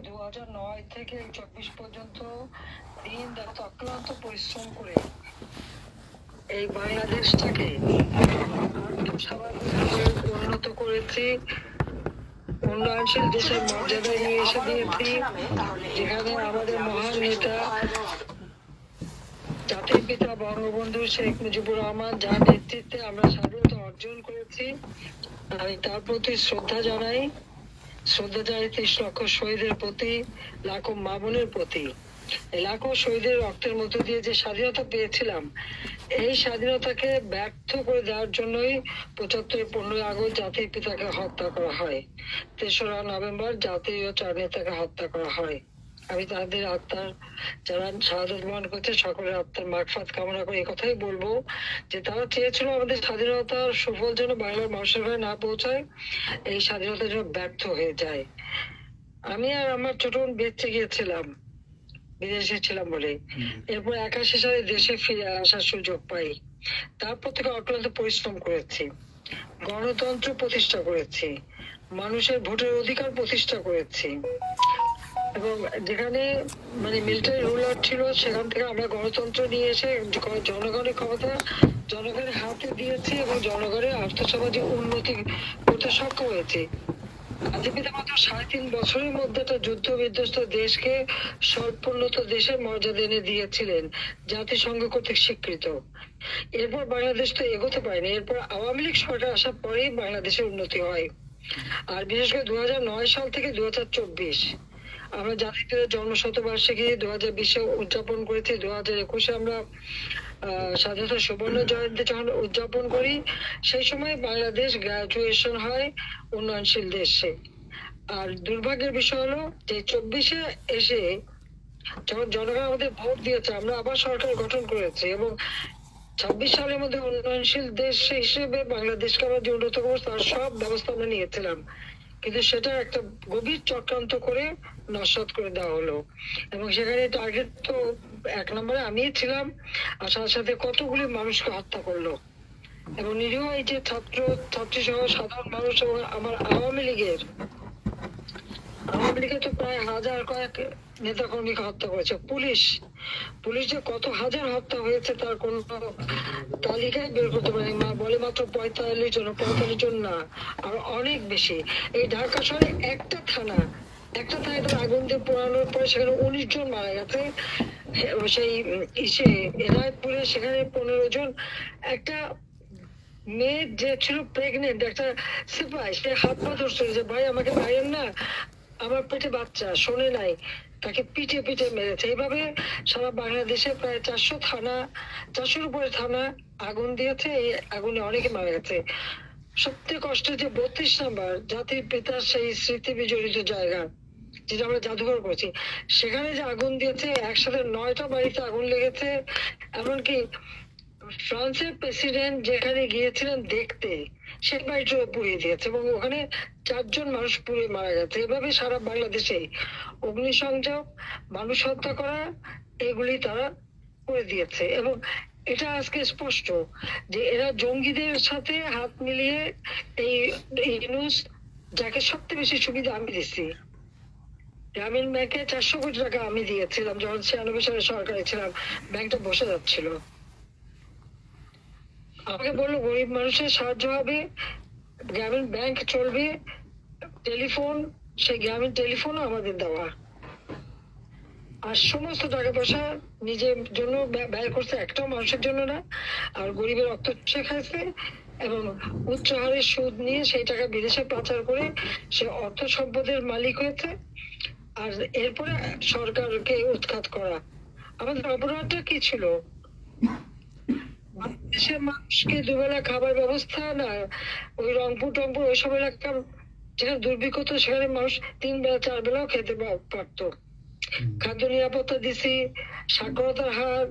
2009 থেকে 24 পর্যন্ত দিন রাত অক্লান্ত পরিশ্রম করে এই বাংলাদেশটাকে স্বাভাবিকভাবে উন্নত করেছি, উন্নয়নশীল দেশের মর্যাদায় নিয়ে এসে দিয়েছি, যেখানে আমাদের মহান নেতা জাতির পিতা বঙ্গবন্ধু শেখ মুজিবুর রহমান যার নেতৃত্বে আমরা স্বাধীনতা অর্জন করেছি। আমি তার প্রতি শ্রদ্ধা জানাই 30 লক্ষ শহীদের প্রতি, লাখো মা বোনের প্রতি। লাখো শহীদের রক্তের মধ্য দিয়ে যে স্বাধীনতা পেয়েছিলাম, এই স্বাধীনতাকে ব্যর্থ করে দেওয়ার জন্যই 15ই আগস্ট জাতির পিতাকে হত্যা করা হয়, 3রা নভেম্বর জাতীয় 4 নেতাকে হত্যা করা হয়। আমি তাদের আত্মার, যারা শাহাদত বরণ করছে, সকলের আত্মার মাগফিরাত কামনা করে এই কথাই বলবো যে তারা চেয়েছিল আমাদের স্বাধীনতার সুফল যেন বাংলার মানুষের ঘরে না পৌঁছায়, এই স্বাধীনতা যেন ব্যর্থ হয়ে যায়। আমি আর আমার ছোট বোন বেঁচে গিয়েছিলাম, বিদেশে ছিলাম বলে। এরপর 81 সালে দেশে ফিরে আসার সুযোগ পাই। তারপর থেকে অক্লান্ত পরিশ্রম করেছি, গণতন্ত্র প্রতিষ্ঠা করেছি, মানুষের ভোটের অধিকার প্রতিষ্ঠা করেছি, এবং যেখানে মিলিটারি রুলার ছিল সেখান থেকে আমরা গণতন্ত্র নিয়ে এসে জনগণের ক্ষমতা জনগণের হাতে দিয়েছি এবং জনগণের আর্থসামাজিক উন্নতি করতে সক্ষম হয়েছে। জাতির পিতা মাত্র 3.5 বছরের মধ্যে একটা যুদ্ধ বিধ্বস্ত দেশকে স্বল্পোন্নত দেশের মর্যাদা এনে দিয়েছিলেন, জাতিসংঘ কর্তৃক স্বীকৃত। এরপর বাংলাদেশ তো এগোতে পারেনি। এরপর আওয়ামী লীগ সরকার আসার পরেই বাংলাদেশের উন্নতি হয়। আর বিশেষ করে 2009 সাল থেকে 2024 আমরা জাতির পিতার জন্মশতবার্ষিকী 2020-এ উদযাপন করেছি। 2021-এ আমরা স্বাধীনতা সুবর্ণ জয়ন্তী যখন উদযাপন করি, সেই সময় বাংলাদেশ গ্রাজুয়েশন হয় উন্নয়নশীল দেশে। আর দুর্ভাগ্যের বিষয় হলো যে 24-এ এসে যখন জনগণ আমাদের ভোট দিয়েছে, আমরা আবার সরকার গঠন করেছি এবং 26 সালের মধ্যে উন্নয়নশীল দেশ হিসেবে বাংলাদেশকে আমরা যে উন্নত করবো তার সব ব্যবস্থা আমরা নিয়েছিলাম, কিন্তু সেটা একটা গভীর চক্রান্ত করে নস্যাৎ করে দেওয়া হলো। এবং সেখানে টার্গেট তো 1 নম্বরে আমিই ছিলাম, আর সাথে সাথে কতগুলি মানুষকে হত্যা করলো। এবং নিরীহ এই যে ছাত্র ছাত্রী সহ সাধারণ মানুষ এবং আমার আওয়ামী লীগের তো প্রায় কয়েক নেতা কর্মীকে হত্যা করেছে পুলিশ যে কত হাজার হত্যা হয়েছে তার কোন তালিকায় বের করতে পারেনি। বলে মাত্র 45 জন না, আর অনেক বেশি। এই ঢাকা শহরে একটা থানায় আগুন দিয়ে পোড়ানোর পরে সেখানে 19 জন মারা গেছে। সেই এনায়তপুরে সেখানে 15 জন। একটা মেয়ে যে ছিল প্রেগনেন্ট, একটা সিপাহি, সে হাত পা ধরছিল যে ভাই আমাকে মারেন না, আমার পেটে বাচ্চা, শোনে নাই, তাকে পিটে মেরেছে। এইভাবে সারা বাংলাদেশে প্রায় 400-র উপরে থানা আগুন দিয়েছে। এই আগুনে অনেকে মারা গেছে। সবথেকে কষ্টের যে 32 নাম্বার জাতির পিতার সেই স্মৃতি বিজড়িত জায়গা, যেটা আমরা জাদুঘর করছি, সেখানে যে আগুন দিয়েছে, একসাথে 9টা বাড়িতে আগুন লেগেছে। এমনকি ফ্রান্সের প্রেসিডেন্ট যেখানে গিয়েছিলেন দেখতে, সে বাড়িটাও পুড়িয়ে দিয়েছে এবং ওখানে 4 জন মানুষ পুড়ে মারা গেছে। এভাবে সারা বাংলাদেশে অগ্নিসংযোগ, মানুষ হত্যা করা, এগুলি তারা করে দিয়েছে। এবং এটা আজকে স্পষ্ট যে এরা জঙ্গিদের সাথে হাত মিলিয়ে এই ইউনূস, যাকে সবচেয়ে বেশি সুবিধা আমি দিচ্ছি, গ্রামীণ ব্যাংকে 400 কোটি টাকা আমি দিয়েছিলাম যখন 96 সালে সরকারে ছিলাম, ব্যাংকটা বসে যাচ্ছিল। আমাকে বললো গরিব মানুষের সাহায্য হবে, গ্রামীণ ব্যাংক চলবে, টেলিফোন, সেই গ্রামীণ টেলিফোনও আমাদের দেওয়া, আর সমস্ত টাকা পয়সা নিজের জন্য ব্যয় করছে, একটাও মানুষের জন্য না। আর গরিবের রক্ত খাইছে এবং উচ্চ হারে সুদ নিয়ে সেই টাকা বিদেশে পাচার করে সে অর্থ সম্পদের মালিক হয়েছে। আর এরপরে সরকারকে উৎখাত করা। আমাদের অপরাধটা কি ছিল? দেশের মানুষকে দুবেলা খাবার ব্যবস্থা না, ওই রংপুর টংপুর ওইসব এলাকা যেখানে দুর্ভিক্ষ, তো সেখানে মানুষ 3 বেলা 4 বেলাও খেতে পারতো। খাদ্য নিরাপত্তা দিছি, সাক্ষরতার হার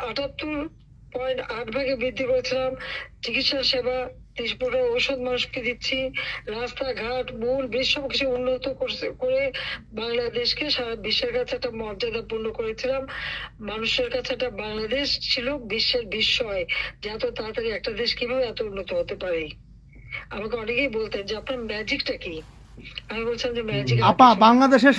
78.8 বৃদ্ধি করেছিলাম, চিকিৎসা সেবা 30% ঔষধ মানুষকে দিচ্ছি, রাস্তাঘাট মূল ব্রিজ সবকিছু উন্নত করে বাংলাদেশকে সারা বিশ্বের কাছে একটা মর্যাদাপূর্ণ করেছিলাম। মানুষের কাছে একটা বাংলাদেশ ছিল বিশ্বের বিস্ময় যে এত তাড়াতাড়ি একটা দেশ কিভাবে এত উন্নত হতে পারে। আমাকে অনেকেই বলতেন যে আপনার ম্যাজিকটা কি, আমি বলছিলাম যে ম্যাজিক আপা, বাংলাদেশের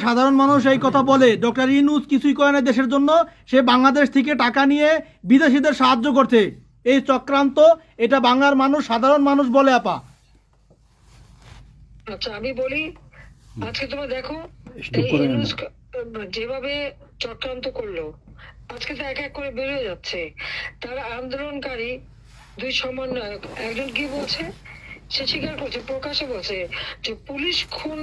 সাধারণ মানুষ এই কথা বলে ডক্টর ইউনূস কিছুই করে না দেশের জন্য, সে বাংলাদেশ থেকে টাকা নিয়ে বিদেশিদের সাহায্য করছে, এই চক্রান্ত, এটা বাংলার মানুষ, সাধারণ মানুষ বলে আপা। আচ্ছা আমি বলি, আজকে তোমরা দেখো এই ইউনূস যেভাবে চক্রান্ত করলো, আজকে তো এক এক করে বেরিয়ে যাচ্ছে। তারা আন্দোলনকারী দুই সমন্বয়ক, একজন কি বলছে, সে স্বীকার করছে, প্রকাশে বলছে যে পুলিশ খুন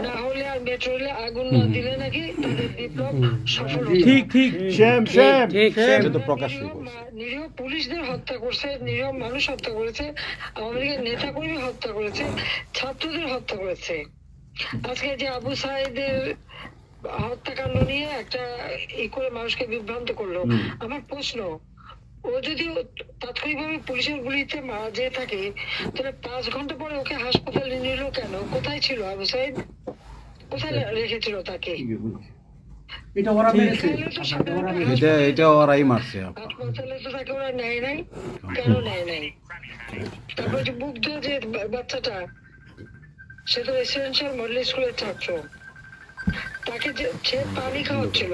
না হলে আর মেট্রো রেলে আগুন না দিলে নাকি তাদের বিপ্লব সফল হতো না। ঠিক ঠিক, এটা তো প্রকাশ্যে বলছে। নিরীহ পুলিশদের হত্যা করছে, নিরীহ মানুষ হত্যা করেছে, আওয়ামী লীগের নেতা কর্মী হত্যা করেছে, ছাত্রদের হত্যা করেছে। আজকে যে আবু সাইদের হত্যাকাণ্ড নিয়ে একটা করে মানুষকে বিভ্রান্ত করলো, আমার প্রশ্ন, ও যদি তাৎক্ষণিকভাবে পুলিশের গুলিতে মারা যেয়ে থাকে, তাহলে 5 ঘন্টা পরে ওকে হাসপাতালে নিল কেন? কোথায় ছিল আবু সাইদ? কোথায় রেখেছিল তাকে? এটা ওরা মেরেছে। এটা ওরাই মারছে। হাসপাতালে তো তাকে ওরা নেয় নাই, কেন নেয় নাই? তারপর যে মুগ্ধ যে বাচ্চাটা, সে তো রেসিডেন্সিয়াল মডেল স্কুলের ছাত্র, তাকে যে সে পানি খাওয়াচ্ছিল,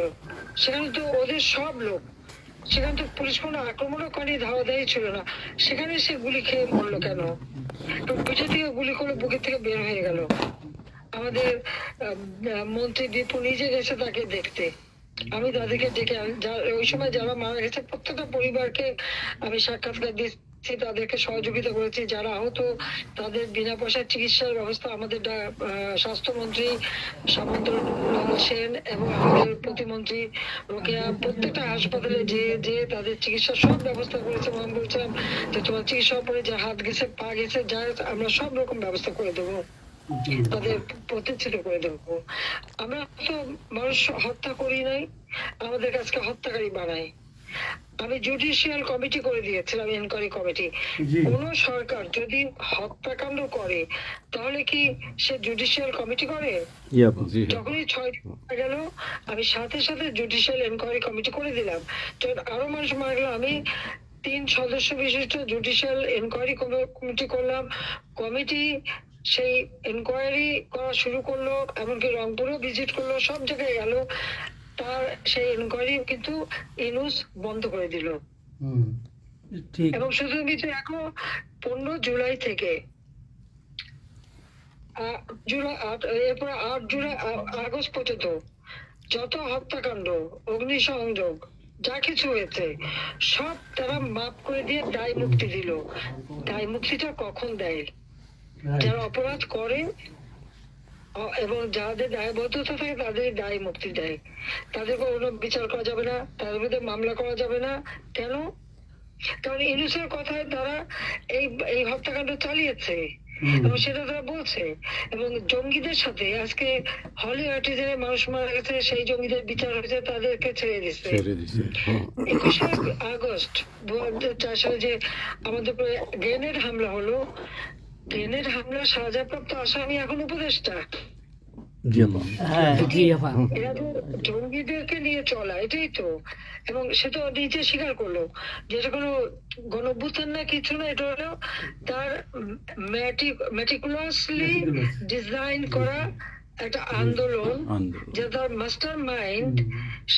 সেখানে তো ওদের সব লোক, সেখানে তো পুলিশ কোনো আক্রমণও করেনি, ধাওয়া দেয় ছিল না, সেখানে সে গুলি খেয়ে মরলো কেন? পিছন থেকে গুলি করে বুকের থেকে বের হয়ে গেল। আমাদের মন্ত্রী দীপু নিজে গেছে তাকে দেখতে, আমি তাদেরকে ডেকে ওই সময় যারা মারা গেছে প্রত্যেকটা পরিবারকে আমি সাক্ষাৎকার দিচ্ছি, তাদেরকে সহযোগিতা করেছি। যারা আহত তাদের বিনা পয়সার চিকিৎসার ব্যবস্থা আমাদের স্বাস্থ্যমন্ত্রী সামন্তলাল সেন এবং আমাদের প্রতিমন্ত্রী রোকেয়া প্রত্যেকটা হাসপাতালে যে তাদের চিকিৎসার সব ব্যবস্থা করেছে। আমি বলছিলাম যে তোমার চিকিৎসার পরে যা হাত গেছে, পা গেছে, যা আমরা সব রকম ব্যবস্থা করে দেবো, তাদের প্রতিষ্ঠিত করে দেবো। আমরা তো মানুষ হত্যা করি নাই, আমাদের কাছকে হত্যাকারী বানাই। আমি জুডিশিয়াল কমিটি করে দিয়েছিলাম, এনকোয়ারি কমিটি। কোন সরকার যদি হত্যাকাণ্ড করে তাহলে কি সে জুডিশিয়াল কমিটি করে? যখনই 6 গেল আমি সাথে সাথে জুডিশিয়াল এনকোয়ারি কমিটি করে দিলাম। যখন আরো মানুষ মারা গেল আমি 3 সদস্য বিশিষ্ট জুডিশিয়াল এনকোয়ারি কমিটি করলাম। কমিটি সেই এনকোয়ারি করা শুরু করলো, এমনকি রংপুরেও ভিজিট করলো, সব জায়গায় গেল। তার সেই এনকোয়ারি কিন্তু ইউনূস বন্ধ করে দিল। এবং শুধু কিছু এখন 15 জুলাই থেকে এরপর 8 জুলাই আগস্ট পর্যন্ত যত হত্যাকাণ্ড, অগ্নিসংযোগ, যা কিছু হয়েছে সব তারা মাফ করে দিয়ে দায় মুক্তি দিল। দায় মুক্তিটা কখন দেয়? যারা অপরাধ করে এবং যাদের দায়বদ্ধতা থাকে তাদের দায় মুক্তি দেয়। তাদের কোনো বিচার করা যাবে না, তাদের মধ্যে মামলা করা যাবে না। কেন? কারণ ইউনূসের কথায় তারা এই হত্যাকাণ্ড চালিয়েছে এবং সেটা তারা বলছে। এবং জঙ্গিদের সাথে আজকে হলি আর্টিজানের মানুষ মারা গেছে, সেই জঙ্গিদের বিচার হয়েছে, তাদেরকে ছেড়ে দিচ্ছে। 21শে আগস্ট 2004 সালে যে আমাদের উপরে গ্রেনেড হামলা হলো, গ্রেনেড হামলা সাজাপ্রাপ্ত আসামি এখন উপদেষ্টা। এরা তো জঙ্গিদেরকে নিয়ে চলা, এটাই তো। এবং সে তো নিজে স্বীকার করলো যে এটা কোনো গণঅভ্যুত্থান না, কিছু না, এটা হলো তার মেটিকুলাসলি ডিজাইন করা একটা আন্দোলন, যে তার মাস্টার মাইন্ড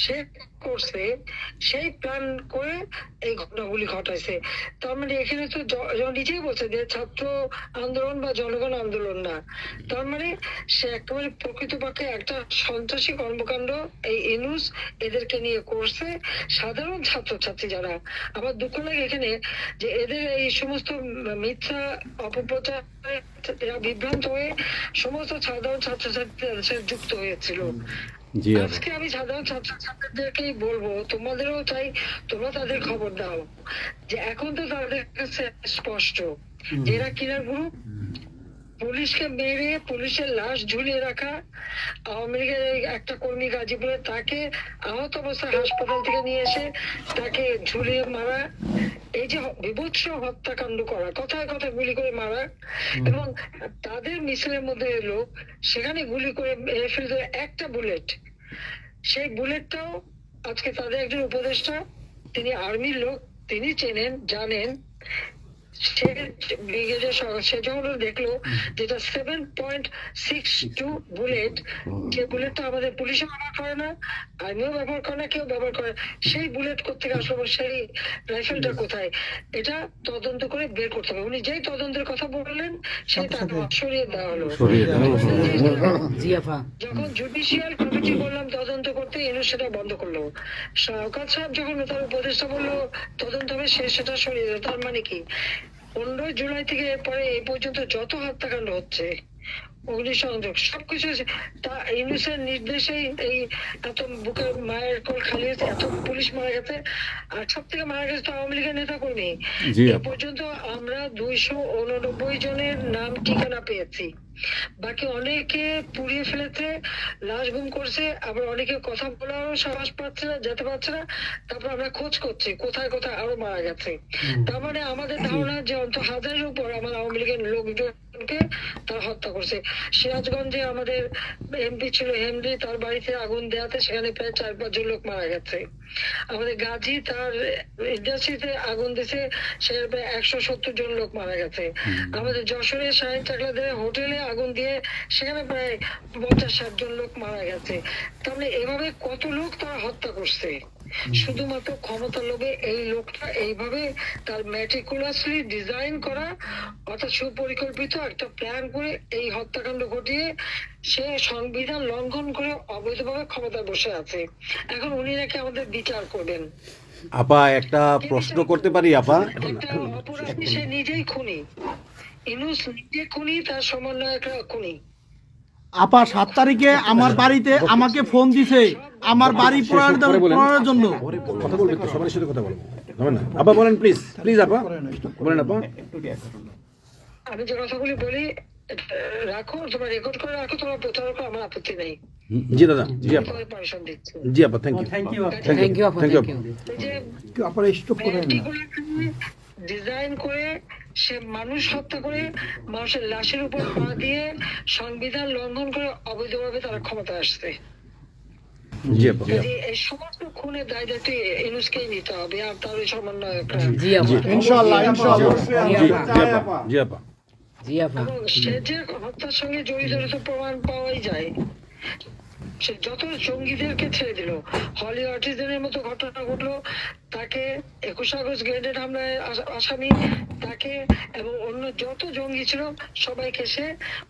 সে করছে, সেই প্ল্যান করে এই ঘটনাগুলি ঘটাইছে। তার মানে এখানে তো নিজেই বলছে যে ছাত্র আন্দোলন বা জনগণ আন্দোলন না, তার মানে সে একেবারে প্রকৃতপক্ষে একটা সন্ত্রাসী কর্মকাণ্ড এই ইউনূস এদেরকে নিয়ে করছে। সাধারণ ছাত্রছাত্রী যারা, আমার দুঃখ লাগে এখানে যে এদের এই সমস্ত মিথ্যা অপপ্রচার বিভ্রান্ত হয়ে সমস্ত সাধারণ ছাত্রছাত্রীদের সাথে যুক্ত হয়েছিল। আজকে আমি সাধারণ ছাত্রছাত্রীদেরকেই বলবো, তোমাদেরও চাই, তোমরা তাদের খবর দাও যে এখন তো তাদের কাছে স্পষ্ট যে এরা কিনার গ্রুপ। পুলিশকে মেরে পুলিশের লাশ ঝুলিয়ে রাখা, আওয়ামী লীগের একটা কর্মী গাজীপুরে তাকে আহত অবস্থায় হাসপাতাল থেকে নিয়ে এসে তাকে ঝুলিয়ে মারা, এই যে বিভৎস হত্যাকাণ্ড করা, কথায় কথায় গুলি করে মারা, এবং তাদের মিছিলের মধ্যে এলো সেখানে গুলি করে মেরে ফেলতে একটা বুলেট, সেই বুলেটটাও আজকে তাদের একজন উপদেষ্টা, তিনি আর্মির লোক, তিনি চেনেন, জানেন সে ব্রিগেডের সে যখন দেখলো যেটা 7.62 বুলেট, যে বুলেটটা আমাদের পুলিশও ব্যবহার করে না, আর্মিও ব্যবহার করে না, কেউ ব্যবহার করে না। সেই বুলেট কোথেকে আসলো, সেই রাইফেলটা কোথায়, এটা তদন্ত করে বের করতে হবে। উনি যেই তদন্তের কথা বললেন সেই তাকে সরিয়ে দেওয়া হলো। যখন জুডিশিয়াল কমিটি বললাম তদন্ত করতে, ইউনূস সেটা বন্ধ করলো। শওকত সাহেব যখন তার উপদেষ্টা বললো তদন্ত হবে, সে সেটা সরিয়ে দিল। তার মানে কি, 15 জুলাই থেকে এরপরে এই পর্যন্ত যত হত্যাকাণ্ড হচ্ছে, অগ্নিসংযোগ, সবকিছু তা ইউনূসের নির্দেশেই এই এত বুকের মায়ের কোল খালি হয়েছে, এত পুলিশ মারা গেছে, আর সব থেকে মারা গেছে তো আওয়ামী লীগের নেতা কর্মী। এ পর্যন্ত আমরা 289 জনের নাম ঠিকানা পেয়েছি। বাকি অনেকে পুড়িয়ে ফেলেছে, লাশ গুম করছে, আবার অনেকে কথা বলারও সাহস পাচ্ছে না, যেতে পারছে না। তারপর আমরা খোঁজ করছি কোথায় কোথায় আরো মারা গেছে। তার মানে আমাদের ধারণা যে অন্তত 1000-এর উপর আমার আওয়ামী লীগের লোকজনকে তারা হত্যা করছে। সিরাজগঞ্জে আমাদের এমপি ছিল হেনরি, তার বাড়িতে আগুন দেওয়াতে সেখানে প্রায় 4-5 জন লোক মারা গেছে। আমাদের গাজী তার ইন্ডাস্ট্রিতে আগুন দিছে, সেখানে প্রায় 170 জন লোক মারা গেছে। আমাদের যশোরে শাহিন চাকলাদের হোটেলে আগুন দিয়ে সেখানে প্রায় 50-60 জন লোক মারা গেছে। তাহলে এভাবে কত লোক তারা হত্যা করছে শুধুমাত্র ক্ষমতার লোভে। এই লোকটা এইভাবে তার ম্যাটিকুলাসলি ডিজাইন করা, অর্থাৎ সুপরিকল্পিত একটা প্ল্যান করে এই হত্যাকাণ্ড ঘটিয়ে সে সংবিধান লঙ্ঘন করে অবৈধভাবে ক্ষমতায় বসে আছে। এখন উনি নাকি আমাদের বিচার করবেন। আপা একটা প্রশ্ন করতে পারি আপা? একটা অপরাধী, সে নিজেই খুনি। ইউনূস নিজে খুনি, তার সমন্বয়করা খুনি। আপা 7 তারিখে আমার বাড়িতে আমাকে ফোন দিছে আমার বাড়ি পোড়ানোর জন্য। কথা বলবেন তো, সবার সাথে কথা বলবো, হবে না? আপা বলেন প্লিজ, প্লিজ আপা বলেন আপা। আমি যে কথাগুলি বলি রাখো, তোমরা রেকর্ড করে রাখো, তোমরা প্রচার করো, আমার আপত্তি নেই। জি দাদা, জি আপা, তোমাদের পারমিশন দিচ্ছি। জি আপা, thank you, thank you. Thank you, thank you. এই যে আপনারা স্টপ করেন না। ডিজাইন করে সে মানুষ হত্যা করে মানুষের লাশের উপর পা দিয়ে সংবিধান লঙ্ঘন করে অবৈধভাবে তারা ক্ষমতা আসছে। জি আপা, যদি এই সমস্ত খুনের দায় দায়িত্ব ইউনূসকেই নিতে হবে, আর তার ওই সমন্বয়করা। ইনশাআল্লাহ ইনশাআল্লাহ। জি আপা, জি আপা, এবং সে যে হত্যার সঙ্গে জড়িত তো প্রমাণ পাওয়াই যায়। সে যত জঙ্গিদেরকে ছেড়ে দিল, হলি আর্টিজানের মতো ঘটনা ঘটলো, তাকে 21 আগস্ট গ্রেনেড হামলায় আসামি তাকে এবং অন্য যত জঙ্গি ছিল সবাইকে সে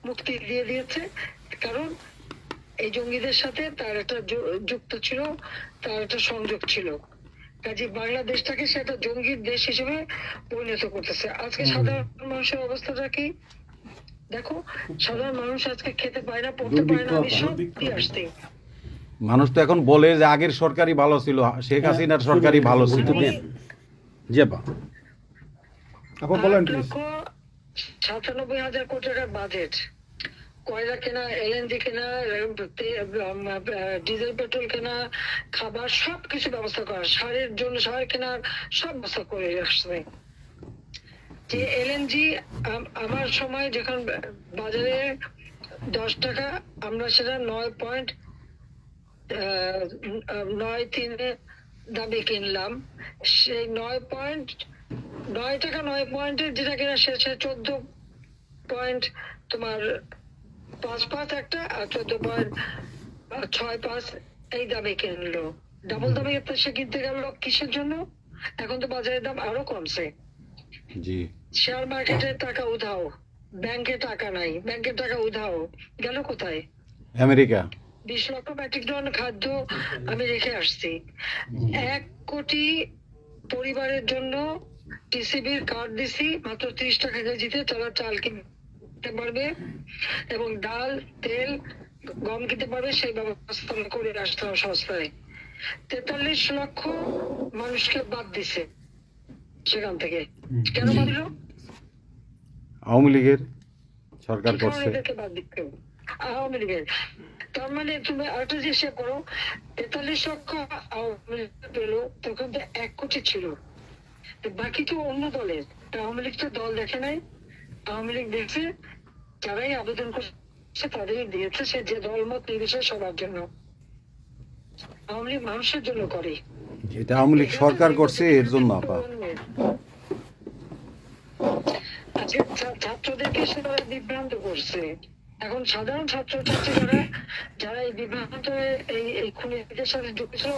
মুক্তি দিয়ে দিয়েছে। কারণ এই জঙ্গিদের সাথে তার একটা যুক্ত ছিল, তার একটা সংযোগ ছিল। কাজে বাংলাদেশটাকে সে একটা জঙ্গির দেশ হিসেবে পরিণত করতেছে। আজকে সাধারণ মানুষের অবস্থাটা কি দেখো, সাধারণ মানুষ আজকে খেতে পায় না, পড়তে পায় না। আমি সব দিয়ে আসছি। মানুষ তো এখন বলে যে আগের সরকারই ভালো ছিল, শেখ হাসিনার সরকারই ভালো ছিল। জি আপা, আপা বলেন প্লিজ। 8,97,000 কোটি টাকার বাজেট, কয়লা কেনা, এলএনজি কেনা, ডিজেল পেট্রোল কেনা, খাবার সবকিছু ব্যবস্থা করা, সারের জন্য সার কেনার সব ব্যবস্থা করে আসছে। যে এলএনজি আমার সময় যখন বাজারে 10 টাকা, আমরা সেটা 9.93 দামে কিনলাম। সেই 9 টাকা 9 পয়েন্টের যেটা কিনা সে 14 পয়েন্ট তোমার 5 একটা, আর 14.65 এই দামে কিনলো। ডাবল দামে সে কিনতে গেল কিসের জন্য? এখন তো বাজারের দাম আরো কমছে। জি, শেয়ার মার্কেটে টাকা উধাও, ব্যাংকে টাকা নাই, ব্যাংকের টাকা উধাও, গেল কোথায়? আমেরিকা। 20 লক্ষ মেট্রিক টন খাদ্য আমি রেখে আসছি। 1 কোটি পরিবারের জন্য টিসিবির কার্ড দিছি, মাত্র 30 টাকা কেজিতে তারা চাল কিনতে পারবে এবং ডাল, তেল, গম কিনতে পারবে। সেই ব্যবস্থা আমরা করে আসতাম সস্তায়। 43 লক্ষ মানুষকে বাদ দিছে সেখান থেকে। কেন বাদ দিল? আওয়ামী লীগের সরকার করছে। বাদ দিচ্ছে আওয়ামী লীগের। তার মানে তুমি আরেকটা জিনিস করো, 43 লক্ষ আওয়ামী লীগ পেলো, তখন তো 1 কোটি ছিল, বাকি তো অন্য দলের। আওয়ামী লীগ তো দল দেখে নাই, আওয়ামী লীগ দেখছে যারাই আবেদন করছে তাদেরই দিয়েছে, সে যে দলমত নির্বিশেষে সবার জন্য। আওয়ামী লীগ মানুষের জন্য করে। এটা আওয়ামী লীগ সরকার করছে এর জন্য আপা। ছাত্রদেরকে সে তারা বিভ্রান্ত করছে। এখন সাধারণ ছাত্রছাত্রী যারা এই বিভ্রান্ত এই খুনিদের সাথে যুক্ত ছিল,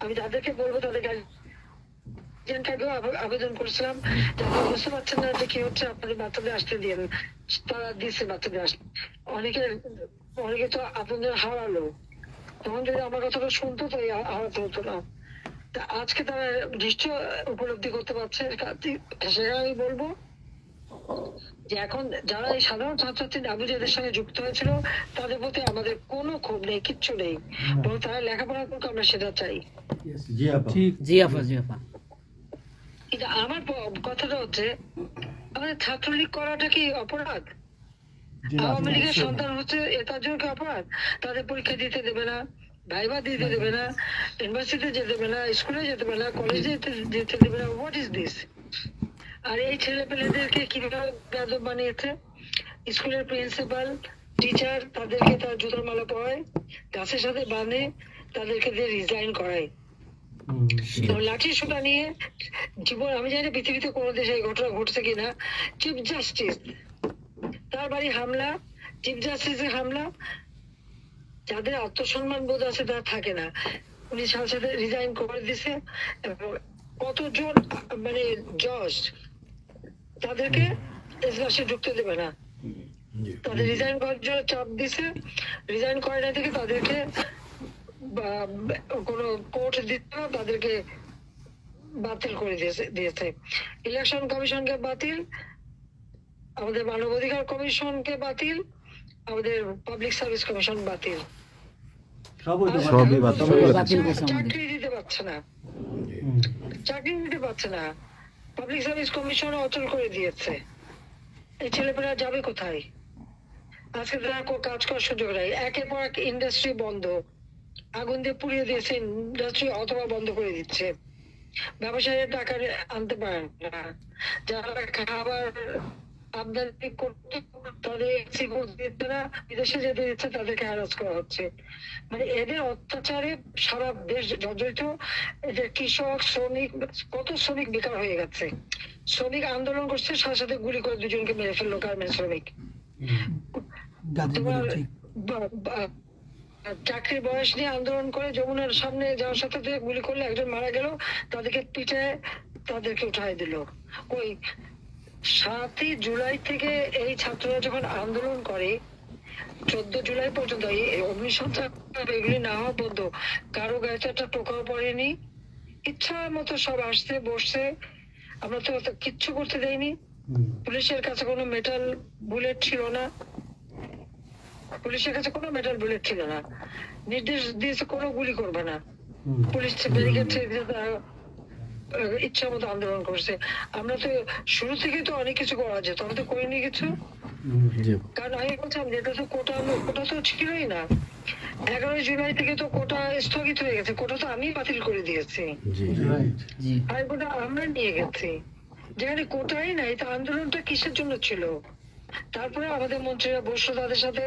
আমি তাদেরকে বলবো তাদের গার্জিয়ানকেও আবেদন করেছিলাম, যারা বুঝতে পারছেন না যে কি হচ্ছে, আপনাদের বাচ্চাদের আসতে দিন। তারা দিচ্ছে বাচ্চাদের আসতে। অনেকে তো আপনাদের হারালো, তখন যদি আমার কথাটা শুনতো তো হারাতে হতো না। আজকে তারা নিশ্চয় উপলব্ধি করতে পারছে। সেটা আমি বলবো যে এখন যারা এই সাধারণ ছাত্রছাত্রী আবুজাদের সঙ্গে যুক্ত হয়েছিল তাদের প্রতি আমাদের কোনো ক্ষোভ নেই, কিচ্ছু নেই, বরং তারা লেখাপড়া করুক, আমরা সেটা চাই। কিন্তু আমার কথাটা হচ্ছে, আমাদের ছাত্রলীগ করাটা কি অপরাধ? আওয়ামী লীগের সন্তান হচ্ছে তার জন্য কি অপরাধ? তাদের পরীক্ষা দিতে দেবে না, ভাইবা দিতে দেবে না, ইউনিভার্সিটিতে যেতে দেবে না, স্কুলে যেতে দেবে না, কলেজে যেতে দেবে না। What is this? আর এই ছেলে পেলেদেরকে কিভাবে বেয়াদব বানিয়েছে? স্কুলের প্রিন্সিপাল, টিচার তাদেরকে তার জুতার মালা পরায়, গাছের সাথে বাঁধে, তাদেরকে দিয়ে রিজাইন করায়। লাঠি সোটা নিয়ে জীবন, আমি জানি পৃথিবীতে কোনো দেশে এই ঘটনা ঘটছে কিনা। চিফ জাস্টিস তার বাড়ি হামলা, চিফ জাস্টিসের হামলা। যাদের আত্মসম্মান বোধ আছে তারা থাকে না, উনি সাথে সাথে রিজাইন করে দিছে। এবং কতজন মানে জজ তাদেরকে এজলাসে ঢুকতে দেবে না, তাদের রিজাইন করার জন্য চাপ দিছে। রিজাইন করে না থেকে তাদেরকে কোনো কোর্ট দিতে না, তাদেরকে বাতিল করে দিয়েছে। ইলেকশন কমিশনকে বাতিল, আমাদের মানবাধিকার কমিশনকে বাতিল, আমাদের পাবলিক সার্ভিস কমিশন বাতিল। সবই বাতিল। চাকরি দিতে পারছে না, চাকরি দিতে পারছে না। পাবলিক সার্ভিস কমিশন অচল করে দিয়েছে। এই ছেলেপেলেরা যাবে কোথায়? আজকে তারা কাজ করার সুযোগ নাই। একের পর এক ইন্ডাস্ট্রি বন্ধ, আগুন দিয়ে পুড়িয়ে দিয়েছে ইন্ডাস্ট্রি, অথবা বন্ধ করে দিচ্ছে। ব্যবসায়ীরা টাকা আনতে পারেন না, যারা খাবার আমদানি করতে তাদের দিচ্ছে না, বিদেশে যেতে দিচ্ছে তাদেরকে হ্যারাস করা হচ্ছে। মানে এদের অত্যাচারে সারা দেশ জর্জরিত। এদের কৃষক, শ্রমিক, কত শ্রমিক বেকার হয়ে গেছে। শ্রমিক আন্দোলন করছে, সাথে সাথে গুলি করে দুজনকে মেরে ফেললো গার্মেন্টস শ্রমিক। তোমার চাকরির বয়স নিয়ে আন্দোলন করে যমুনার সামনে যাওয়ার সাথে গুলি করলে একজন মারা গেল, তাদেরকে পিঠে তাদেরকে উঠাই দিল। ওই 7ই জুলাই থেকে এই ছাত্ররা যখন আন্দোলন করে 14 জুলাই পর্যন্ত, এই অগ্নিসংযোগ এগুলি না হওয়া পর্যন্ত কারো গায়ে একটা টোকাও পড়েনি। ইচ্ছা মতো সব আসছে বসছে, আমরা তো কিচ্ছু করতে দেয়নি। পুলিশের কাছে কোনো মেটাল বুলেট ছিল না, পুলিশের কাছে কোনো মেটাল বুলেট ছিল না। নির্দেশ দিয়েছে কোনো গুলি করবে না। পুলিশ ব্যারিকেড ইচ্ছা মতো আন্দোলন করছে। আমরা তো শুরু থেকে তো অনেক কিছু করা যেত, আমরা তো করিনি কিছু। কারণ আমি বলছিলাম যেটা তো কোটা তো ছিলই না। 11 জুলাই থেকে তো কোটা স্থগিত হয়ে গেছে, কোটা তো আমি বাতিল করে দিয়েছি, আর কোটা আমরা নিয়ে গেছি। যেখানে কোটাই নাই, তা আন্দোলনটা কিসের জন্য ছিল? তারপরে আমাদের মন্ত্রীরা বসলো, তাদের সাথে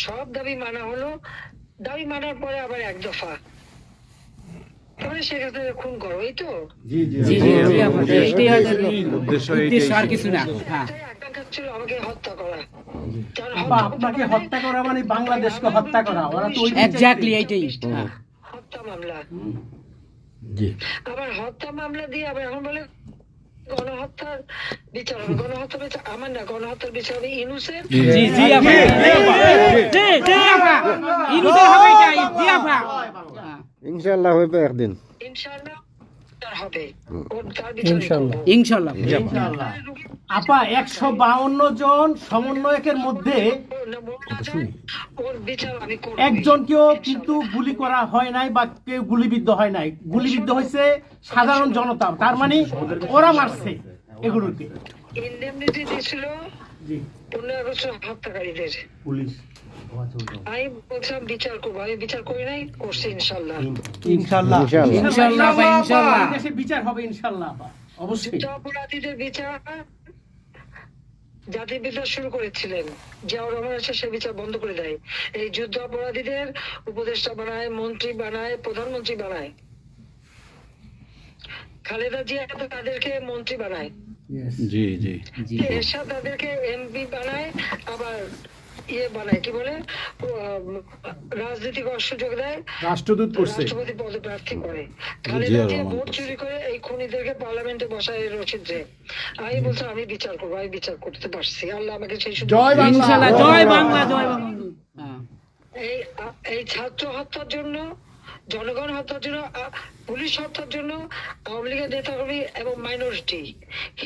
সব দাবি মানা হলো। দাবি মানার পরে আবার এক দফা, তাহলে সেক্ষেত্রে খুন করো, এই তো আকাঙ্ক্ষা ছিল আমাকে হত্যা করা। আপনাকে হত্যা করা মানে বাংলাদেশকে হত্যা করা, ওরা তো এক্স্যাক্টলি এইটাই হত্যা মামলা। আবার হত্যা মামলা দিয়ে আবার এখন বলে গণহত্যার বিচার হবে। গণহত্যা বিচার আমার না, গণহত্যার বিচার হবে ইনুসের। ইনশাআল্লাহ হইবে একদিন, ইনশাআল্লাহ হবে, তার বিচার ইনশাআল্লাহ। আপা 152 জন সমন্বয়কের মধ্যে ওর বিচার আমি করব। একজনকেও কিন্তু গুলি করা হয় নাই বা কেউ গুলিবিদ্ধ হয় নাই, গুলিবিদ্ধ হয়েছে সাধারণ জনতা। তার মানে ওরা মারছে এগুলোকে। ইনডেমনিটি দিয়েছিল 15 আগস্ট হত্যাকারীদের। আমি বলছিলাম বিচার করবো, আমি বিচার করি নাই, করছি ইনশাল্লাহ। ইনশাআল্লাহ দেশে বিচার হবে ইনশাআল্লাহ আপা, অবশ্যই। অপরাধীদের বিচার জাতির বিচার শুরু করেছিলেন জিয়াউর রহমান, এসে সে বিচার বন্ধ করে দেয়। এই যুদ্ধ অপরাধীদের উপদেষ্টা বানায়, মন্ত্রী বানায়, প্রধানমন্ত্রী বানায়। খালেদা জিয়া তাদেরকে মন্ত্রী বানায়। জি জি এরশাদ তাদেরকে এমপি বানায়, আবার বানায়, কি বলে, রাজনৈতিক সুযোগ দেয়, রাষ্ট্রদূত করছে। রাষ্ট্রপতি পদপ্রার্থী করে। খালেদা জিয়া ভোট চুরি করে এই খুনিদেরকে পার্লামেন্টে বসায় রশিদ রে। আমি বলছি আমি বিচার করবো, আমি বিচার করতে পারছি, আল্লাহ আমাকে সেই সুযোগ জয় বাংলা। ইনশাআল্লাহ, জয় বাংলা, জয় বঙ্গবন্ধু। হ্যাঁ। এই ছাত্র হত্যার জন্য, জনগণ হত্যার জন্য, পুলিশ হত্যার জন্য আওয়ামী লীগের নেতাকর্মী এবং মাইনরিটি,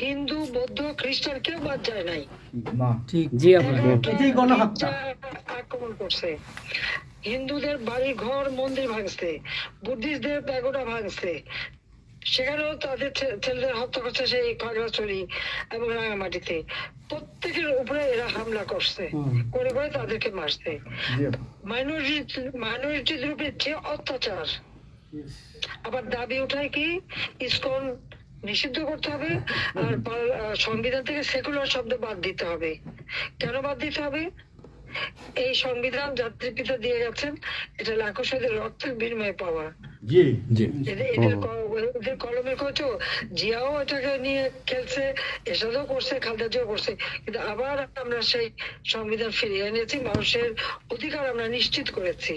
হিন্দু, বৌদ্ধ, খ্রিস্টান কেউ বাদ যায় নাই। জি আপা। এটাই গণহত্যা। আক্রমণ করছে, হিন্দুদের বাড়ি ঘর মন্দির ভাঙছে, বুদ্ধিস্টদের প্যাগোডা ভাঙছে, সেখানেও তাদের ছেলেদের হত্যা করছে সেই খাগড়াছড়ি এবং রাঙামাটিতে। প্রত্যেকের উপরে এরা হামলা করছে, করে করে তাদেরকে মারছে। মাইনরিটিদের উপরে যে অত্যাচার, আবার দাবি ওঠায় কি ইসকন নিষিদ্ধ করতে হবে, আর সংবিধান থেকে সেকুলার শব্দ বাদ দিতে হবে। কেন বাদ দিতে হবে? এই সংবিধান জাতির পিতা দিয়ে গেছেন, এটা লাখো শহীদের রক্তের বিনিময়ে পাওয়া। জি জি এদের কলমের কচু জিয়াও এটাকে নিয়ে খেলছে, এসবও করছে, খালেদা জিয়াও করছে, কিন্তু আবার আমরা সেই সংবিধান ফিরিয়ে এনেছি, মানুষের অধিকার আমরা নিশ্চিত করেছি।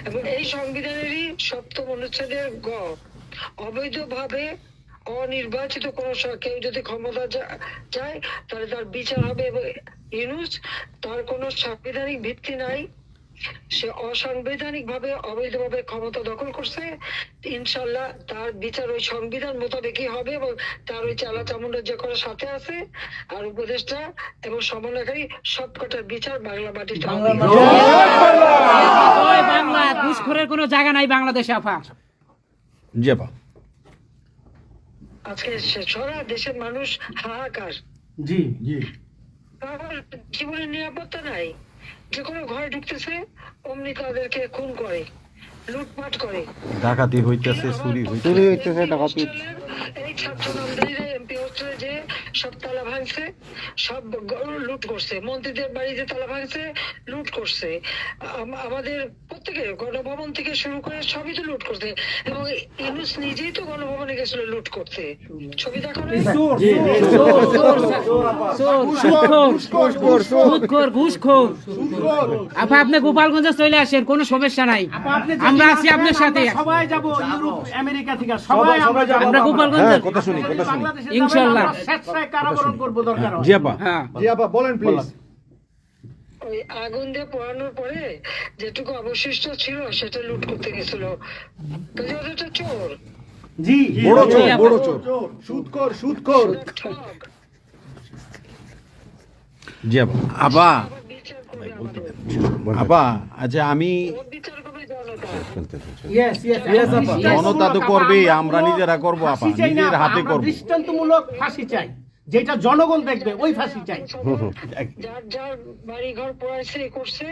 এবং এই সংবিধানেরই ৭ম অনুচ্ছেদের গ, অবৈধভাবে অনির্বাচিত কোন কেউ যদি ক্ষমতা যায় তাহলে তার বিচার হবে। এবং ইউনূস, তার কোনো সাংবিধানিক ভিত্তি নাই, সে অসাংবিধানিক ভাবে অবৈধভাবে ক্ষমতা দখল করছে। ইনশাল্লাহ তার বিচার ওই সংবিধান মোতাবেকই হবে, এবং তার ওই চালা চামুন্ডার যে করার সাথে আছে আর উপদেষ্টা এবং সমন্বয়কারী সবকটার বিচার বাংলা মাটিতে হবে। জয় বাংলা। ঘুষখোরের কোনো জায়গা নাই বাংলাদেশে আপা। জি আপা। আজকে সারা দেশের মানুষ হাহাকার, জি জি। কারণ জীবনের নিরাপত্তা নাই, যে কোনো ঘরে ঢুকতেছে অমনি তাদেরকে খুন করে, লুটপাট করে, ডাকাতি হইতেছে, চুরি হইতেছে। এই ছাত্র নামদারিরা এমপি হোস্টেলে যে সব তালা ভাঙছে, সব লুট করছে, মন্ত্রীদের বাড়িতে তালা ভাঙছে, লুট করছে, আমাদের প্রত্যেকের গণভবন থেকে শুরু করে সবই তো লুট করছে। এবং ইউনূস নিজেই তো গণভবনে গেছিল লুট করতে, ছবি দেখো না? সুদখোর, ঘুষখোর। আপা আপনি গোপালগঞ্জে চলে আসেন, কোনো সমস্যা নাই, আমরা আছি আপনার সাথে। সবাই যাব, ইউরোপ আমেরিকা থেকে সবাই আমরা যাব। আমরা গোপালগঞ্জে কথা শুনি ইনশাআল্লাহ স্বেচ্ছায় কারাবরণ করব দরকার হয়। জি আপা। হ্যাঁ। জি আপা বলেন প্লিজ। ওই আগুন দিয়ে পোড়ানোর পরে যেটুকু অবশিষ্ট ছিল সেটা লুট করতে গেছিল, কাজে ওদেরটা চোর, জি বড় চোর, বড় চোর। সুদখোর, সুদখোর। ঠগ। জি আপা। আপা আবার বিচার করবে আমাদের, আপা আচ্ছা আমি ওর বিচার করবে জনতা। ইয়েস ইয়েস আপা। জনতা তো করবেই, আমরা নিজেরা করবো আপা, ফাঁসি চাই না, নিজের হাতে আমরা করবো। দৃষ্টান্তমূলক ফাঁসি চাই, যেটা জনগণ দেখবে ওই ফাঁসি চাই। যার যার বাড়ি ঘর পোড়াইছে করছে,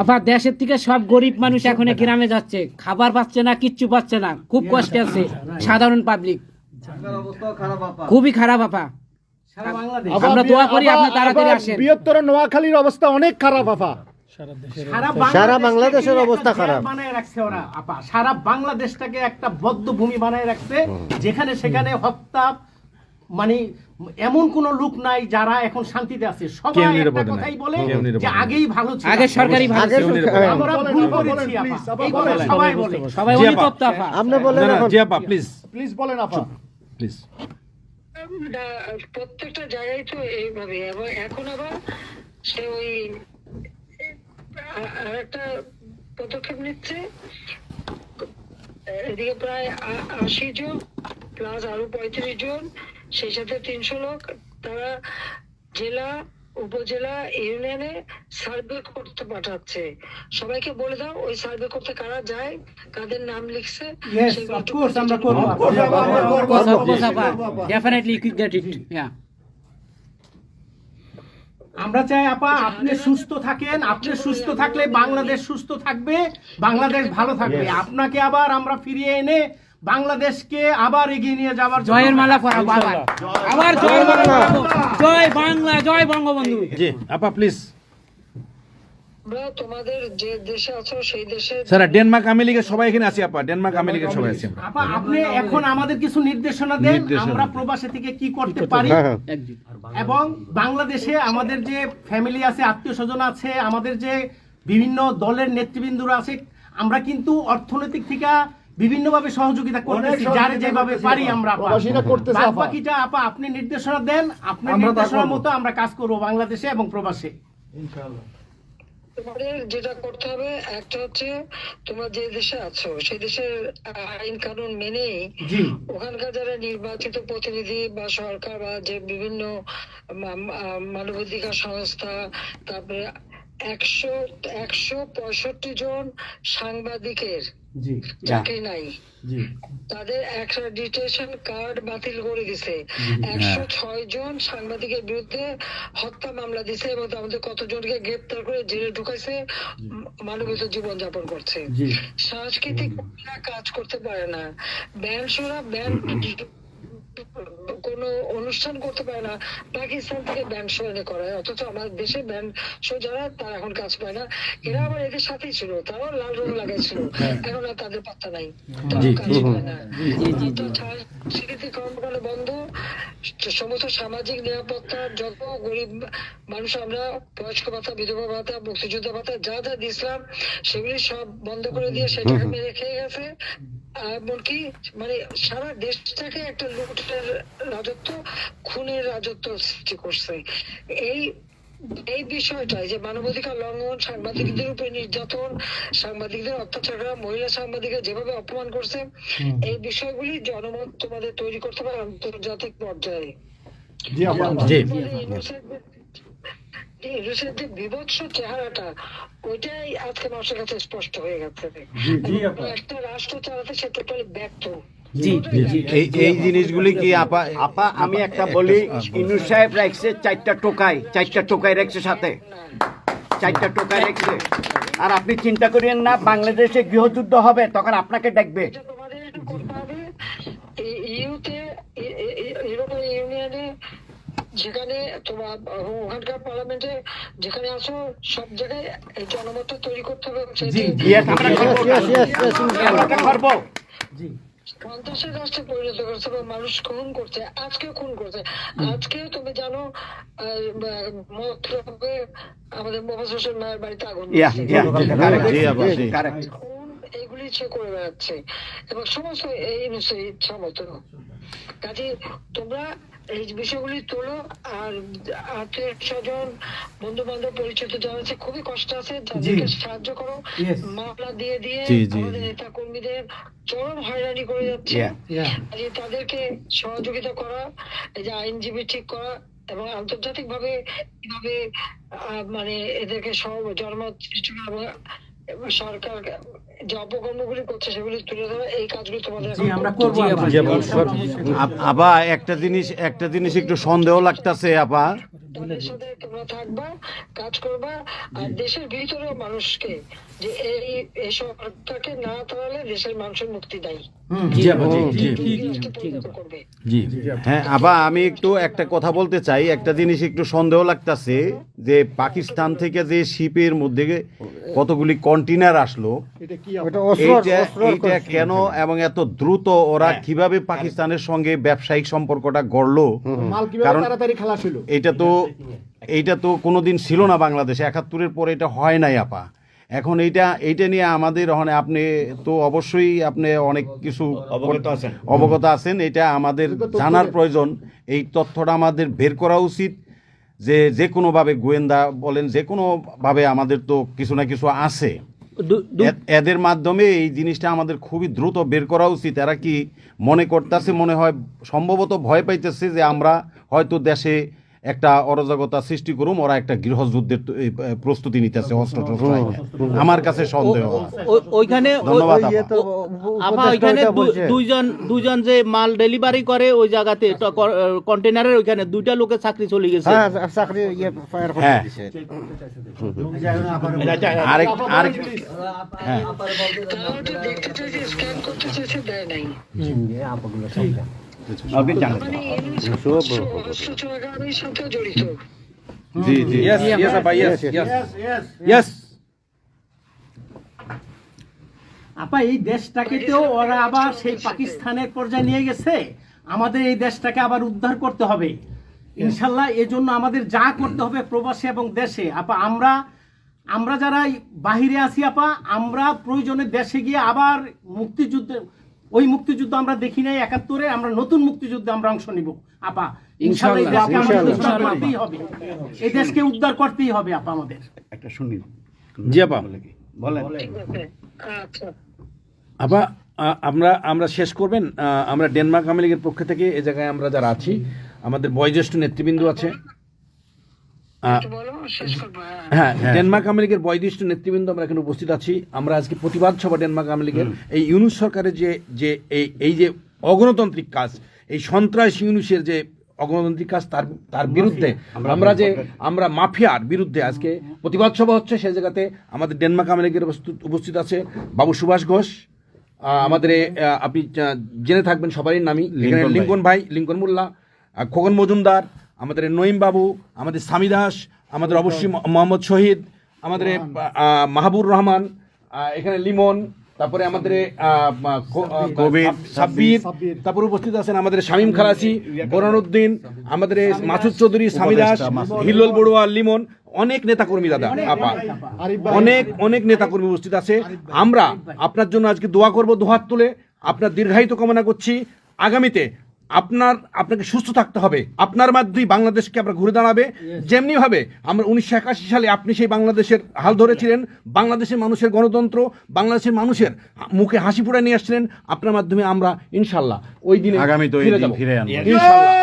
আপা দেশের থেকে সব গরিব মানুষ এখন গ্রামে যাচ্ছে, খাবার পাচ্ছে না, কিচ্ছু পাচ্ছে না, খুব কষ্টে আছে সাধারণ পাবলিক, খুবই খারাপ আপা। সারা বাংলাদেশ, আমরা দোয়া করি আপনি তাড়াতাড়ি আসেন। বৃহত্তর নোয়াখালীর অবস্থা অনেক খারাপ আপা। সারা বাংলাদেশের অবস্থা খারাপ বানায় রাখছে ওরা আপা। সারা বাংলাদেশটাকে একটা বদ্ধ ভূমি বানায় রাখছে, যেখানে সেখানে হত্যা, মানে এমন কোন লোক নাই যারা এখন শান্তিতে আছে। সবাই একটা কথাই বলে যে আগেই ভালো ছিল, আগে সরকারি ভালো ছিল। আমরা ভুল করেছি আপা, এই কথা সবাই বলে। সবাই জি আপা। অনুতপ্ত আপা। আপনি বলেন না, না, এখন। জি আপা প্লিজ প্লিজ বলেন আপা। প্লিজ। প্রত্যেকটা জায়গায় তো এইভাবে। এবং এখন আবার সে ওই আর একটা পদক্ষেপ নিচ্ছে, এদিকে প্রায় ৮০ জন প্লাস আরো ৩৫ জন, সেই সাথে ৩০০ লোক, তারা জেলা, উপজেলা, ইউনিয়নে সার্ভে করতে পাঠাচ্ছে। সবাইকে বলে দাও ওই সার্ভে করতে কারা যায়, কাদের নাম লিখছে, Yes, সেগুলো of course, আমরা করবো। Of course, আপা। Definitely you get it. Yeah. আমরা চাই আপা আপনি সুস্থ থাকেন, আপনি সুস্থ থাকলে বাংলাদেশ সুস্থ থাকবে, বাংলাদেশ ভালো থাকবে। আপনাকে আবার আমরা ফিরিয়ে এনে বাংলাদেশকে আবার এগিয়ে নিয়ে যাওয়ার জন্য জয়ের মালা পরাবো আবার, আবার জয়ের মালা পরাবো। জয় বাংলা, জয় বঙ্গবন্ধু। জি আপা প্লিজ। তোমরা তোমাদের যে দেশে আছো সেই দেশে স্যার ডেনমার্ক আমেরিকা সবাই এখানে আছি আপা, ডেনমার্ক আমেরিকা সবাই আছি আমরা। আপা আপনি এখন আমাদের কিছু নির্দেশনা দেন, নির্দেশনা আমরা দেন। প্রবাসী থেকে কি করতে পারি, এবং বাংলাদেশে আমাদের যে ফ্যামিলি আছে, আত্মীয় স্বজন আছে, আমাদের যে বিভিন্ন দলের নেতৃবৃন্দরা আছে, আমরা কিন্তু অর্থনৈতিক থেকে বিভিন্নভাবে সহযোগিতা করতেছি, যার যেভাবে পারি আমরা। আপা প্রবাসীরা করতেছে আপা। বাকিটা আপা আপনি নির্দেশনা দেন, আপনার নির্দেশনার মতো আমরা কাজ করব বাংলাদেশে এবং প্রবাসে। তোমাদের যেটা করতে হবে একটা হচ্ছে তোমরা যে দেশে আছো সেই দেশের আইন কানুন মেনে জি ওখানকার যারা নির্বাচিত প্রতিনিধি বা সরকার বা যে বিভিন্ন মানবাধিকার সংস্থা, তারপরে 165 জন সাংবাদিকের জি চাকরি নাই, জি তাদের অ্যাক্রেডিটেশন কার্ড বাতিল করে দিছে। 106 জন সাংবাদিকের বিরুদ্ধে হত্যা মামলা দিছে এবং আমাদের কতজনকে গ্রেপ্তার করে জেলে ঢুকাইছে, মানবিত জীবন যাপন করছে। জি সাংস্কৃতিক কর্মীরা কাজ করতে পারে না, ব্যান্ড শোরা ব্যান্ড কোন অনুষ্ঠান করতে পারে না, পাকিস্তান থেকে ব্যান্ড শো এনে করায়, অথচ আমাদের দেশে ব্যান্ড শো যারা তারা এখন কাজ পায় না। এরা আবার এদের সাথেই ছিল, তারাও লাল রং লাগাইছিল, এখন আর তাদের পাত্তা নাই, তারাও কাজ পায় না। সাংস্কৃতিক কর্মকাণ্ড বন্ধ, সমস্ত সামাজিক নিরাপত্তা যত গরিব মানুষ আমরা বয়স্ক ভাতা, বিধবা ভাতা, মুক্তিযোদ্ধা ভাতা যা যা দিয়েছিলাম সেগুলি সব বন্ধ করে দিয়ে সেটাকে মেরে খেয়ে গেছে। এমনকি মানে সারা দেশটাকে একটা লুটের রাজত্ব, খুনের রাজত্ব সৃষ্টি করছে। এই বিষয়টাই যে মানবাধিকার লঙ্ঘন, সাংবাদিকদের উপরে নির্যাতন, সাংবাদিকদের অত্যাচার করা, মহিলা সাংবাদিকরা যেভাবে অপমান করছে, এই বিষয়গুলি জনমত তোমাদের তৈরি করতে পারে আন্তর্জাতিক পর্যায়ে। জি আপা। ইউনুসের যে বিভৎস চেহারাটা ওইটাই আজকে মানুষের কাছে স্পষ্ট হয়ে গেছে। একটা রাষ্ট্র চালাতে সে টোটালি ব্যর্থ। এই জিনিসগুলি কি আপা আপা আমি একটা বলি, ইউনূস সাহেব রাখছে 4টা টোকাই রাখছে, সাথে 4টা টোকাই রাখছে। আর আপনি চিন্তা করেন না বাংলাদেশে গৃহযুদ্ধ হবে তখন আপনাকে ডাকবে। এটা তোমাদের একটু করতে হবে। ইউরোপিয়ান ইউনিয়নে যেখানে তোমার ওখানকার পার্লামেন্টে যেখানে আসো সব জায়গায় এই জনমতটা তৈরি করতে হবে। আমরা করবো। সন্ত্রাসের রাষ্ট্রে পরিণত করছে বা মানুষ খুন করছে, আজকে খুন করছে। আজকে তুমি জানো আমাদের মোহাম্মদ হোসেন মায়ের বাড়িতে আগুন এইগুলি সে করে বেড়াচ্ছে এবং সমস্ত এই ইচ্ছা মতো। কাজে তোমরা এই বিষয়গুলি তোলো, আর আত্মীয় স্বজন, বন্ধু বান্ধব, পরিচিত যারা আছে খুবই কষ্ট আছে, তাদেরকে সাহায্য করো। মামলা দিয়ে দিয়ে আমাদের নেতা কর্মীদের চরম হয়রানি করে যাচ্ছে, তাদেরকে সহযোগিতা করা, এই যে আইনজীবী ঠিক করা এবং আন্তর্জাতিক ভাবে কিভাবে মানে এদেরকে জনমত সৃষ্টি করা এবং সরকার যে অপকর্মগুলি করছে সেগুলি তুলে ধরা, এই কাজগুলি তোমাদের আমরা করবো। আপা একটা জিনিস একটু সন্দেহ লাগতেছে আপা। তাদের সাথে তোমরা থাকবা, কাজ করবা, আর দেশের ভিতরেও মানুষকে যে এই সরকারকে না তাড়ালে দেশের মানুষের মুক্তি দেয় করবে। হ্যাঁ আপা আমি একটু একটা কথা বলতে চাই, একটা জিনিস একটু সন্দেহ লাগতেছে যে পাকিস্তান থেকে যে শিপের মধ্যে কতগুলি কন্টেইনার আসলো, এইটা কেন এবং এত দ্রুত ওরা কিভাবে পাকিস্তানের সঙ্গে ব্যবসায়িক সম্পর্কটা গড়লো? কারণ এইটা তো কোনোদিন ছিল না বাংলাদেশে, 71-এর পরে এটা হয় নাই আপা। এখন এইটা নিয়ে আমাদের আপনি তো অবশ্যই আপনি অনেক কিছু অবগত আছেন, এটা আমাদের জানার প্রয়োজন। এই তথ্যটা আমাদের বের করা উচিত যে কোনোভাবে গোয়েন্দা বলেন, যে কোনোভাবে আমাদের তো কিছু না কিছু আছে, এদের মাধ্যমে এই জিনিসটা আমাদের খুবই দ্রুত বের করা উচিত। এরা কি মনে করতেছে, মনে হয় সম্ভবত ভয় পাইতেছে যে আমরা হয়তো দেশে একটা অরাজকতা সৃষ্টি করুম, ওরা একটা গৃহযুদ্ধের প্রস্তুতি নিতেছে অস্ত্র। আমার কাছে সন্দেহ। ওইখানে ওইখানে দুইজন যে মাল ডেলিভারি করে ওই জায়গাতে কন্টেনারের ওইখানে 2টা লোকের চাকরি চলে গেছে। হ্যাঁ আরেক হ্যাঁ দেখতে চাইছে, স্ক্যান করতে চাইছে, দেয় নাই। অস্ত্র চোরাকারীর সাথে জড়িত। জি জি Yes, আপা, yes. আপা এই দেশটাকে তো ওরা আবার সেই পাকিস্তানের পর্যায়ে নিয়ে গেছে, আমাদের এই দেশটাকে আবার উদ্ধার করতে হবে ইনশাল্লাহ। এজন্য আমাদের যা করতে হবে প্রবাসী এবং দেশে, আপা আমরা যারা বাহিরে আছি আপা, আমরা প্রয়োজনে দেশে গিয়ে আবার মুক্তিযুদ্ধে, ওই মুক্তিযুদ্ধ আমরা দেখি নাই 71-এ, আমরা নতুন মুক্তিযুদ্ধে আমরা অংশ নিব আপা ইনশাল্লাহ। এই দেশকে আমাদের উদ্ধার করতেই হবে, এই দেশকে উদ্ধার করতেই হবে আপা আমাদের। একটা শুনি। জি আপা বলেন। ঠিক আছে, আচ্ছা। আপা আমরা শেষ করবেন। আমরা ডেনমার্ক আওয়ামী লীগের পক্ষ থেকে এই জায়গায় আমরা যারা আছি, আমাদের বয়োজ্যেষ্ঠ নেতৃবৃন্দ আছে। একটু বলো, শেষ করবো। হ্যাঁ। হ্যাঁ, ডেনমার্ক আওয়ামী লীগের বয়োজ্যেষ্ঠ নেতৃবৃন্দ আমরা এখানে উপস্থিত আছি। আমরা আজকে প্রতিবাদ সভা ডেনমার্ক আওয়ামী লীগের এই ইউনুস সরকারের যে এই যে অগণতান্ত্রিক কাজ, এই সন্ত্রাস ইউনুসের যে অগণতান্ত্রিক কাজ, তার বিরুদ্ধে আমরা মাফিয়ার বিরুদ্ধে আজকে প্রতিবাদ সভা হচ্ছে। সেই জায়গাতে আমাদের ডেনমার্ক আওয়ামী লীগের উপস্থিত আছে বাবু সুভাষ ঘোষ, আমাদের আপনি জেনে থাকবেন সবারই নামই, লিঙ্কন ভাই, লিঙ্কন মোল্লা, খোকন মজুমদার, আমাদের নঈম বাবু, আমাদের সামি দাস, আমাদের অবশ্যই মোহাম্মদ শহীদ, আমাদের মাহবুর রহমান, এখানে লিমন, তারপরে আমাদের কবির সাব্বির, তারপরে উপস্থিত আছেন আমাদের শামীম খালাসি, বোরানুদ্দিন, আমাদের মাসুদ চৌধুরী, সামি দাস, হিল্লোল বড়ুয়া, লিমন, অনেক নেতাকর্মী দাদা আপা, অনেক নেতাকর্মী উপস্থিত আছে। আমরা আপনার জন্য আজকে দোয়া করব, দুহাত তুলে আপনার দীর্ঘায়িত কামনা করছি। আগামীতে আপনাকে সুস্থ থাকতে হবে, আপনার মাধ্যমেই বাংলাদেশকে আমরা ঘুরে দাঁড়াবে। যেমনি ভাবে আমরা 1981 সালে আপনি সেই বাংলাদেশের হাল ধরেছিলেন, বাংলাদেশের মানুষের গণতন্ত্র, বাংলাদেশের মানুষের মুখে হাসি ফুটায় নিয়ে আসছিলেন, আপনার মাধ্যমে আমরা ইনশাল্লাহ ওই দিনে আগামীতে ওই দিন ফিরে আনবো ইনশাল্লাহ।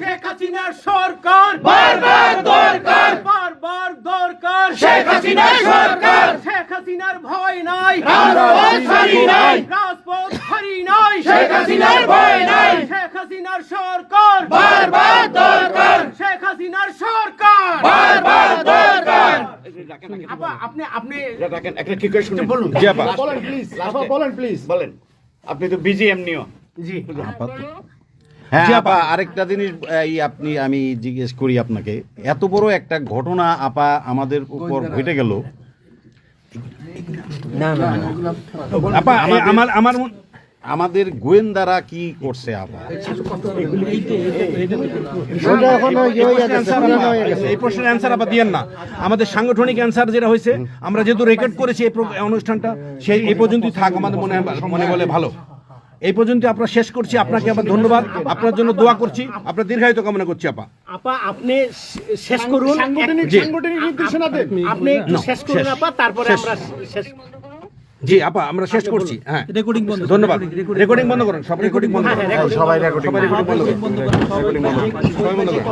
শেখ হাসিনার সরকার বারবার দরকার, বারবার দরকার শেখ হাসিনার সরকার। শেখ হাসিনার ভয় নাই, রাজপথ ছাড়ি নাই, রাজপথ ছাড়ি নাই, শেখ হাসিনার ভয় নাই। শেখ হাসিনার সরকার বারবার দরকার, শেখ হাসিনার সরকার বারবার দরকার। আপা আপনি একটা কি করে শুনুন। বলুন। জি আপা, বলেন প্লিজ, আপা বলেন প্লিজ। বলেন, আপনি তো বিজি এমনিও। জি হ্যাঁ আপা, আরেকটা জিনিস আমি জিজ্ঞেস করি আপনাকে, এত বড় একটা ঘটনা আপা আমাদের উপর ঘটে গেল, আপা আমার আমাদের গোয়েন্দারা কি করছে আপা? এই প্রশ্নের অ্যান্সার আবার দিয়েন না। আমাদের সাংগঠনিক অ্যান্সার যেটা হয়েছে, আমরা যেহেতু রেকর্ড করেছি এই অনুষ্ঠানটা, সেই এই পর্যন্তই থাক, আমাদের মনে বলে ভালো। এই পর্যন্ত আপনারা শেষ করছি। আপনাকে আবার ধন্যবাদ, আপনার জন্য দোয়া করছি, আপনার দীর্ঘায়িত কামনা করছি আপা। আপা আপনি শেষ করুন, সাংগঠনিক নির্দেশনা দেন। আপনি একটু শেষ করুন আপা, তারপরে আমরা শেষ। জি আপা, আমরা শেষ করছি। হ্যাঁ, রেকর্ডিং বন্ধ, ধন্যবাদ। রেকর্ডিং বন্ধ করুন, সব রেকর্ডিং বন্ধ করুন, সবাই রেকর্ডিং সবাই রেকর্ডিং বন্ধ করুন, সবাই বন্ধ করুন।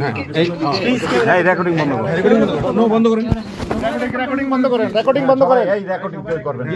হ্যাঁ, এই রেকর্ডিং বন্ধ করুন, রেকর্ডিং বন্ধ করুন, বন্ধ করুন। রেকর্ডিং বন্ধ করেন, রেকর্ডিং বন্ধ করেন। এই রেকর্ডিং করবেন।